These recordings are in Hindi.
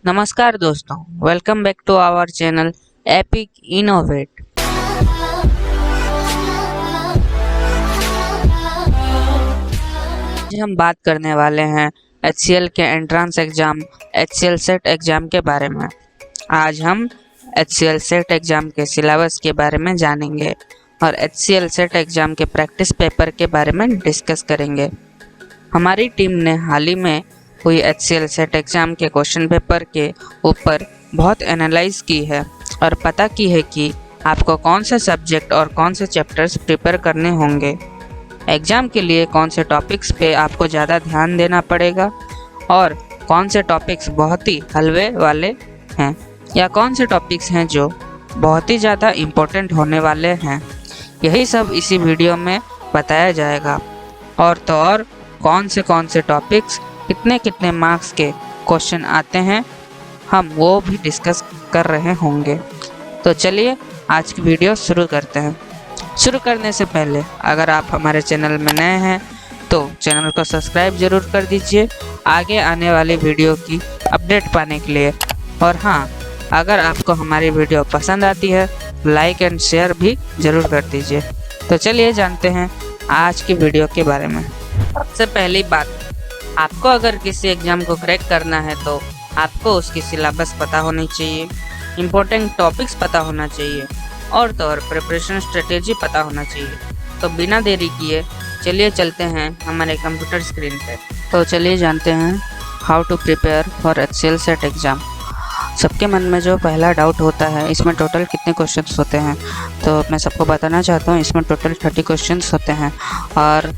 नमस्कार दोस्तों, welcome back to our channel epic innovate. आज हम बात करने वाले हैं HCL के entrance exam HCL set exam के बारे में। आज हम HCL सेट एग्जाम के सिलेबस के बारे में जानेंगे और HCL सेट एग्जाम के प्रैक्टिस पेपर के बारे में डिस्कस करेंगे। हमारी टीम ने हाल ही में हुई HCL सेट एग्ज़ाम के क्वेश्चन पेपर के ऊपर बहुत एनालाइज की है और पता की है कि आपको कौन से सब्जेक्ट और कौन से चैप्टर्स प्रिपेयर करने होंगे, एग्ज़ाम के लिए कौन से टॉपिक्स पे आपको ज़्यादा ध्यान देना पड़ेगा और कौन से टॉपिक्स बहुत ही हलवे वाले हैं या कौन से टॉपिक्स हैं जो बहुत ही ज़्यादा इम्पोर्टेंट होने वाले हैं। यही सब इसी वीडियो में बताया जाएगा और तो और कौन से टॉपिक्स कितने मार्क्स के क्वेश्चन आते हैं हम वो भी डिस्कस कर रहे होंगे। तो चलिए आज की वीडियो शुरू करते हैं। शुरू करने से पहले अगर आप हमारे चैनल में नए हैं तो चैनल को सब्सक्राइब ज़रूर कर दीजिए आगे आने वाली वीडियो की अपडेट पाने के लिए। और हाँ, अगर आपको हमारी वीडियो पसंद आती है लाइक एंड शेयर भी ज़रूर कर दीजिए। तो चलिए जानते हैं आज की वीडियो के बारे में। सबसे पहली बात, आपको अगर किसी एग्ज़ाम को क्रैक करना है तो आपको उसकी सिलेबस पता होनी चाहिए, इम्पोर्टेंट टॉपिक्स पता होना चाहिए और तो और प्रिपरेशन स्ट्रेटेजी पता होना चाहिए। तो बिना देरी किए चलिए चलते हैं हमारे कंप्यूटर स्क्रीन पे। तो चलिए जानते हैं how to prepare for HCL set exam. सबके मन में जो पहला डाउट होता है इसमें टोटल कितने क्वेश्चंस होते हैं, तो मैं सबको बताना चाहता हूँ इसमें टोटल 30 क्वेश्चंस होते हैं और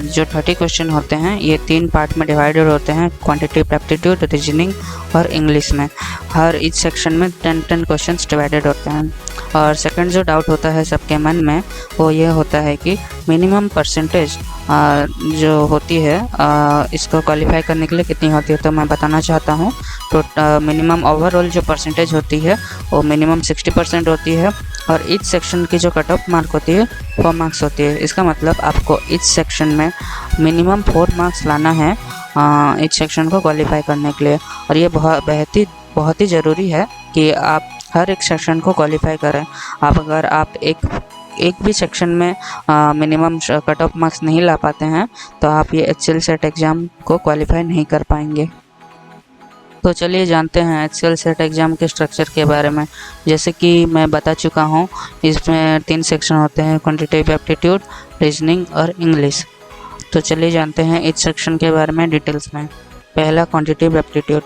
जो 30 क्वेश्चन होते हैं ये 3 पार्ट में डिवाइडेड होते हैं, क्वांटिटेटिव एप्टीट्यूड, रीजनिंग और इंग्लिश में। हर ईच सेक्शन में 10 क्वेश्चंस डिवाइडेड होते हैं। और सेकंड जो डाउट होता है सबके मन में वो ये होता है कि मिनिमम परसेंटेज जो होती है इसको क्वालिफाई करने के लिए कितनी होती है। तो मैं बताना चाहता हूँ तो मिनिमम ओवरऑल जो परसेंटेज होती है वो मिनिमम 60% होती है और ईच सेक्शन की जो कट ऑफ मार्क होती है 4 मार्क्स होती है। इसका मतलब आपको ईच सेक्शन में मिनिमम 4 मार्क्स लाना है ईच सेक्शन को क्वालिफाई करने के लिए। और ये बहुत ही ज़रूरी है कि आप हर एक सेक्शन को क्वालिफाई करें। अगर आप एक भी सेक्शन में मिनिमम कट ऑफ मार्क्स नहीं ला पाते हैं तो आप ये HCL सेट एग्ज़ाम को क्वालिफाई नहीं कर पाएंगे। तो चलिए जानते हैं HCL सेट एग्ज़ाम के स्ट्रक्चर के बारे में। जैसे कि मैं बता चुका हूँ इसमें 3 सेक्शन होते हैं, क्वांटिटेटिव एप्टीट्यूड, रीजनिंग और इंग्लिश। तो चलिए जानते हैं इस सेक्शन के बारे में डिटेल्स में। पहला क्वांटिटेटिव एप्टीट्यूड,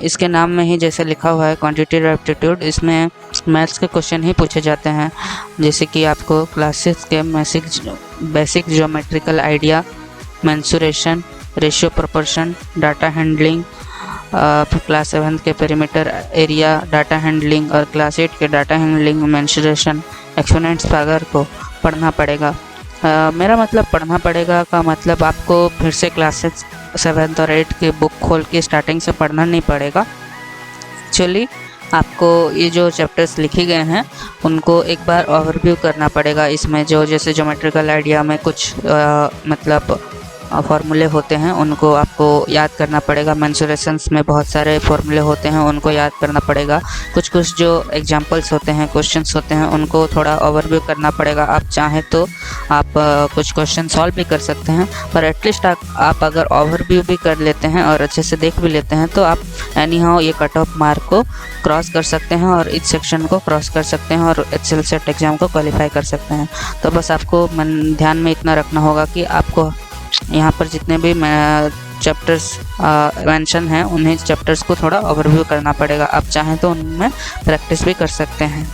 इसके नाम में ही जैसे लिखा हुआ है क्वांटिटेटिव एप्टीट्यूड, इसमें मैथ्स के क्वेश्चन ही पूछे जाते हैं। जैसे कि आपको क्लासेस के basic geometrical idea, mensuration, ratio proportion, data handling, class 7 के पेरीमीटर एरिया डाटा हैंडलिंग और क्लास 8 के data handling, mensuration, exponents power को पढ़ना पड़ेगा। मेरा मतलब पढ़ना पड़ेगा का मतलब आपको फिर से क्लासेस 7 और 8 के बुक खोल के स्टार्टिंग से पढ़ना नहीं पड़ेगा। एक्चुअली आपको ये जो चैप्टर्स लिखे गए हैं उनको एक बार ओवरव्यू करना पड़ेगा। इसमें जो जैसे ज्योमेट्रिकल आइडिया में कुछ मतलब फॉर्मूले होते हैं उनको आपको याद करना पड़ेगा। मेंसुरेशंस में बहुत सारे फॉर्मूले होते हैं उनको याद करना पड़ेगा। कुछ जो एग्जांपल्स होते हैं, क्वेश्चंस होते हैं उनको थोड़ा ओवरव्यू करना पड़ेगा। आप चाहें तो आप कुछ क्वेश्चन सॉल्व भी कर सकते हैं, पर एटलीस्ट आप अगर ओवरव्यू भी कर लेते हैं और अच्छे से देख भी लेते हैं तो आप एनी हाउ ये कट ऑफ मार्क को क्रॉस कर सकते हैं और इस सेक्शन को क्रॉस कर सकते हैं और HCL सेट एग्ज़ाम को क्वालिफाई कर सकते हैं। तो बस आपको ध्यान में इतना रखना होगा कि आपको यहाँ पर जितने भी चैप्टर्स मेंशन हैं उन्हीं चैप्टर्स को थोड़ा ओवरव्यू करना पड़ेगा। आप चाहें तो उनमें प्रैक्टिस भी कर सकते हैं।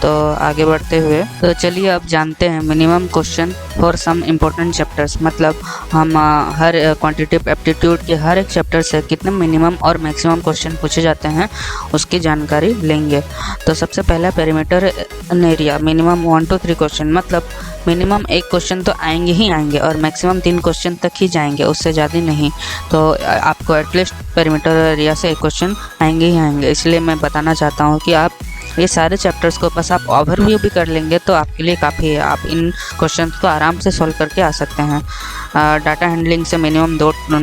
तो आगे बढ़ते हुए तो चलिए अब जानते हैं minimum question for some important chapters. मतलब हम हर क्वांटिटेटिव एप्टीट्यूड के हर एक चैप्टर से कितने मिनिमम और मैक्सिमम क्वेश्चन पूछे जाते हैं उसकी जानकारी लेंगे। तो सबसे पहला perimeter area, minimum 1 to 3 question, मतलब मिनिमम 1 क्वेश्चन तो आएंगे ही आएंगे और मैक्सिमम 3 क्वेश्चन तक ही जाएंगे, उससे ज़्यादा नहीं। तो आपको एटलीस्ट पेरीमीटर एरिया से 1 क्वेश्चन आएंगे ही आएंगे। इसलिए मैं बताना चाहता हूँ कि आप ये सारे चैप्टर्स को बस आप ओवरव्यू भी कर लेंगे तो आपके लिए काफ़ी है। आप इन क्वेश्चंस को आराम से सॉल्व करके आ सकते हैं। डाटा हैंडलिंग से मिनिमम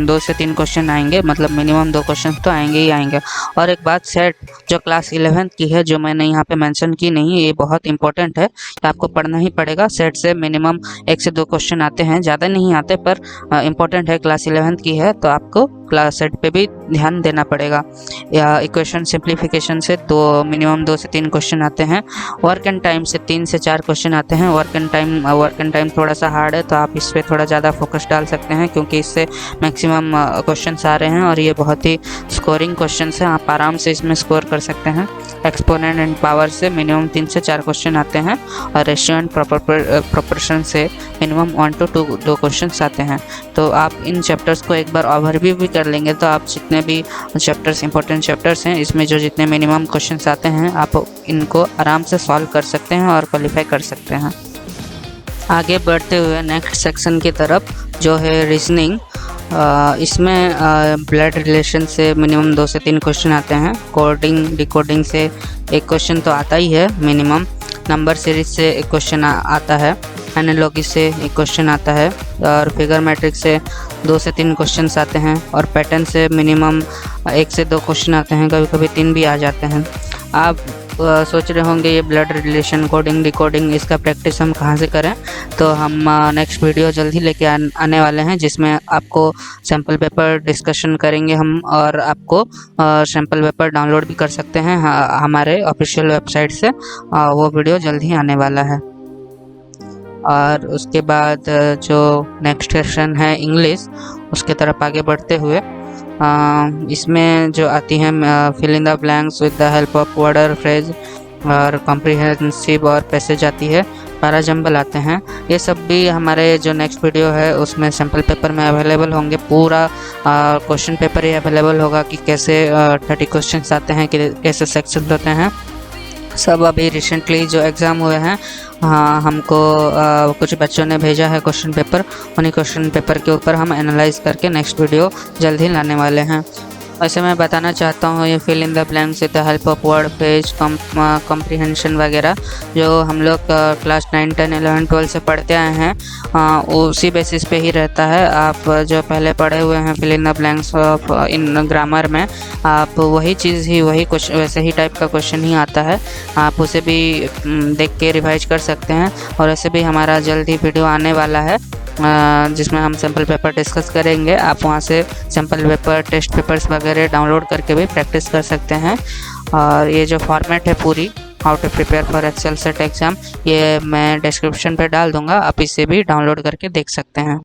दो से तीन क्वेश्चन आएंगे, मतलब मिनिमम 2 क्वेश्चन तो आएंगे ही आएंगे। और एक बात, सेट जो क्लास 11th की है, जो मैंने यहाँ पे मेंशन की नहीं, ये बहुत इंपॉर्टेंट है, आपको पढ़ना ही पड़ेगा। सेट से मिनिमम 1 से 2 क्वेश्चन आते हैं, ज़्यादा नहीं आते, पर इंपॉर्टेंट है, क्लास 11th की है तो आपको क्लास सेट पे भी ध्यान देना पड़ेगा। या इक्वेशन सिंप्लीफिकेशन से मिनिमम 2 से 3 क्वेश्चन आते हैं। वर्क एंड टाइम से 3 से 4 क्वेश्चन आते हैं। वर्क एंड टाइम थोड़ा सा हार्ड है, तो आप इस पर थोड़ा ज़्यादा फोकस डाल सकते हैं, क्योंकि इससे मैक्सिमम क्वेश्चंस आ रहे हैं और ये बहुत ही स्कोरिंग क्वेश्चंस हैं, आप आराम से इसमें स्कोर कर सकते हैं। एक्सपोनेंट एंड पावर से मिनिमम 3 से 4 क्वेश्चन आते हैं और रेशियो एंड प्रोपोर्शन से मिनिमम 1 to 2 क्वेश्चंस आते हैं। तो आप इन चैप्टर्स को एक बार ओवरव्यू भी कर लेंगे तो आप जितने भी चैप्टर्स इंपॉर्टेंट चैप्टर्स हैं, इसमें जो जितने मिनिमम क्वेश्चंस आते हैं, आप इनको आराम से सॉल्व कर सकते हैं और क्वालिफाई कर सकते हैं। आगे बढ़ते हुए नेक्स्ट सेक्शन की तरफ, जो है रीजनिंग। इसमें ब्लड रिलेशन से मिनिमम 2 से 3 क्वेश्चन आते हैं। कोडिंग डिकोडिंग से 1 क्वेश्चन तो आता ही है मिनिमम। नंबर सीरीज से 1 क्वेश्चन आता है। एनालॉजी से 1 क्वेश्चन आता है और फिगर मैट्रिक से 2 से 3 क्वेश्चंस आते हैं और पैटर्न से मिनिमम 1 से 2 क्वेश्चन आते हैं, कभी कभी 3 भी आ जाते हैं। आप सोच रहे होंगे ये ब्लड रिलेशन, कोडिंग डिकोडिंग, इसका प्रैक्टिस हम कहाँ से करें? तो हम नेक्स्ट वीडियो जल्दी लेके आने वाले हैं, जिसमें आपको सैम्पल पेपर डिस्कशन करेंगे हम, और आपको सैम्पल पेपर डाउनलोड भी कर सकते हैं हमारे ऑफिशियल वेबसाइट से। वो वीडियो जल्द ही आने वाला है। और उसके बाद जो नेक्स्ट सेक्शन है इंग्लिश, उसके तरफ आगे बढ़ते हुए इसमें जो आती हैं fill in the blanks with the help of word और फ्रेज, और कॉम्प्रिहेंसिव और पैसेज आती है, पैराजंबल आते हैं। ये सब भी हमारे जो नेक्स्ट वीडियो है उसमें सैम्पल पेपर में अवेलेबल होंगे। पूरा क्वेश्चन पेपर ही अवेलेबल होगा कि कैसे 30 क्वेश्चन आते हैं, कैसे सेक्शन होते हैं। सब अभी रिसेंटली जो एग्ज़ाम हुए हैं, हमको कुछ बच्चों ने भेजा है क्वेश्चन पेपर, उन्हीं क्वेश्चन पेपर के ऊपर हम एनालाइज करके नेक्स्ट वीडियो जल्द ही लाने वाले हैं। वैसे मैं बताना चाहता हूँ, ये fill in the blanks with the help of word page comprehension वगैरह जो हम लोग क्लास 9, 10, 11, 12 से पढ़ते आए हैं, उसी बेसिस पे ही रहता है। आप जो पहले पढ़े हुए हैं fill in the blanks in grammar में, आप वही चीज़ ही, वही क्वेश्चन, वैसे ही टाइप का क्वेश्चन ही आता है, आप उसे भी देख के रिवाइज कर सकते हैं। और ऐसे भी हमारा जल्द ही वीडियो आने वाला है जिसमें हम सैम्पल पेपर डिस्कस करेंगे। आप वहां से सैम्पल पेपर, टेस्ट पेपर्स वगैरह डाउनलोड करके भी प्रैक्टिस कर सकते हैं। और ये जो फॉर्मेट है पूरी, how to prepare for excel set exam, ये मैं डिस्क्रिप्शन पे डाल दूंगा, आप इसे भी डाउनलोड करके देख सकते हैं।